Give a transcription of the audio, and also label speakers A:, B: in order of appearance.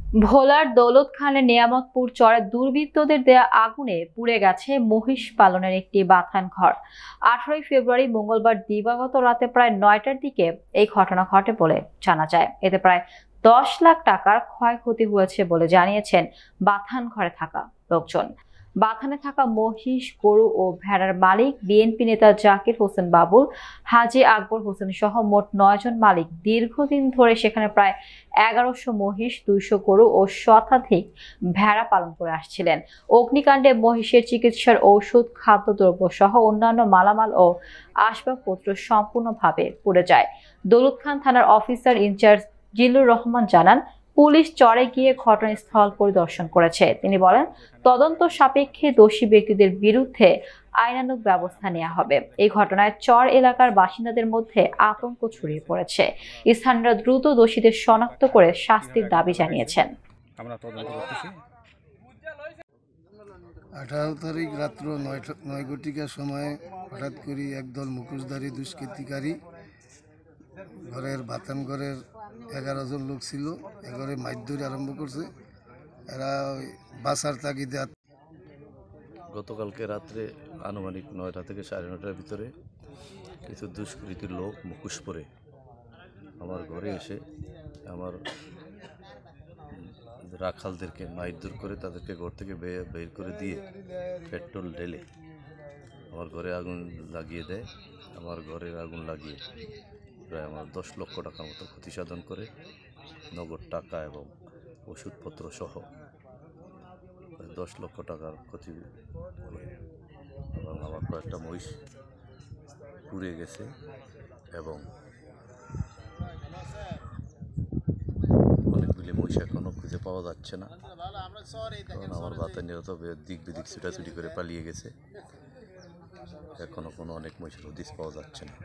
A: ভোলার দৌলত খানের নেয়ামতপুর চরে দুর্বৃত্তদের দেয়া আগুনে পুড়ে গেছে মহিষ পালনের একটি বাথান ঘর। 18 ফেব্রুয়ারি মঙ্গলবার দিবাগত রাতে প্রায় 9টার দিকে এই ঘটনা ঘটে বলে জানা যায়। এতে প্রায় 10 লাখ টাকার ক্ষয়ক্ষতি হয়েছে বলে জানিয়েছেন বাথান ঘরে থাকা লোকজন। বাথানে থাকা মহিষ, গরু ও ভেড়ার মালিক বিএনপি নেতা জাকির হোসেন বাবুল, হাজী আকবর হোসেন সহ মোট 9 জন মালিক দীর্ঘদিন ধরে সেখানে প্রায় 1100 মহিষ, 200 গরু ও শতাধিক ভেড়া পালন করে আসছিলেন। অগ্নিকাণ্ডে মহিষের চিকিৎসার ঔষধ, খাদ্যদ্রব্য সহ অন্যান্য মালামাল ও আসবাবপত্র সম্পূর্ণভাবে পুড়ে যায়। দৌলত খান থানার অফিসার ইনচার্জ জিল্লুর রহমান জানান, পুলিশ চরে গিয়ে ঘটনাস্থল পরিদর্শন করেছে। তিনি বলেন, তদন্ত সাপেক্ষে দোষী ব্যক্তিদের বিরুদ্ধে আইনানুগ ব্যবস্থা নেওয়া হবে। এই ঘটনায় চর এলাকার বাসিন্দাদের মধ্যে আতঙ্ক ছড়িয়ে পড়েছে। স্থানীয়রা দ্রুত দোষীদের শনাক্ত করে শাস্তির দাবি জানিয়েছেন।
B: 18 তারিখ রাত্র 9 ঘটিকার সময় হঠাৎ করে একদল মুখোশধারী দুষ্কৃতিকারী ঘরের বাতান ঘরের 11 জন লোক ছিল, এঘরে মারধর আরম্ভ করছে। এরা বাসার তাগিদে
C: গতকালকে রাত্রে আনুমানিক 9টা থেকে 9:30টার ভিতরে কিছু দুষ্কৃতীর লোক মুখোশ পরে আমার ঘরে এসে আমার রাখালদেরকে মারধর করে তাদেরকে ঘর থেকে বের করে দিয়ে পেট্রোল ঢেলে আমার ঘরে আগুন লাগিয়ে দেয়। আমার ঘরের আগুন লাগিয়ে প্রায় আমার 10 লক্ষ টাকা মতো ক্ষতি সাধন করে, নগদ টাকা এবং ওষুধপত্র সহ 10 লক্ষ টাকার ক্ষতি এবং আমার কয়েকটা মহিষ পুড়ে গেছে এবং অনেকগুলি মহিষ এখনও খুঁজে পাওয়া যাচ্ছে না, কারণ আমার বাতানিরা তো দিক বিদিক ছুটাছুটি করে পালিয়ে গেছে। এখনও অনেক মহিষের হদিস পাওয়া যাচ্ছে না।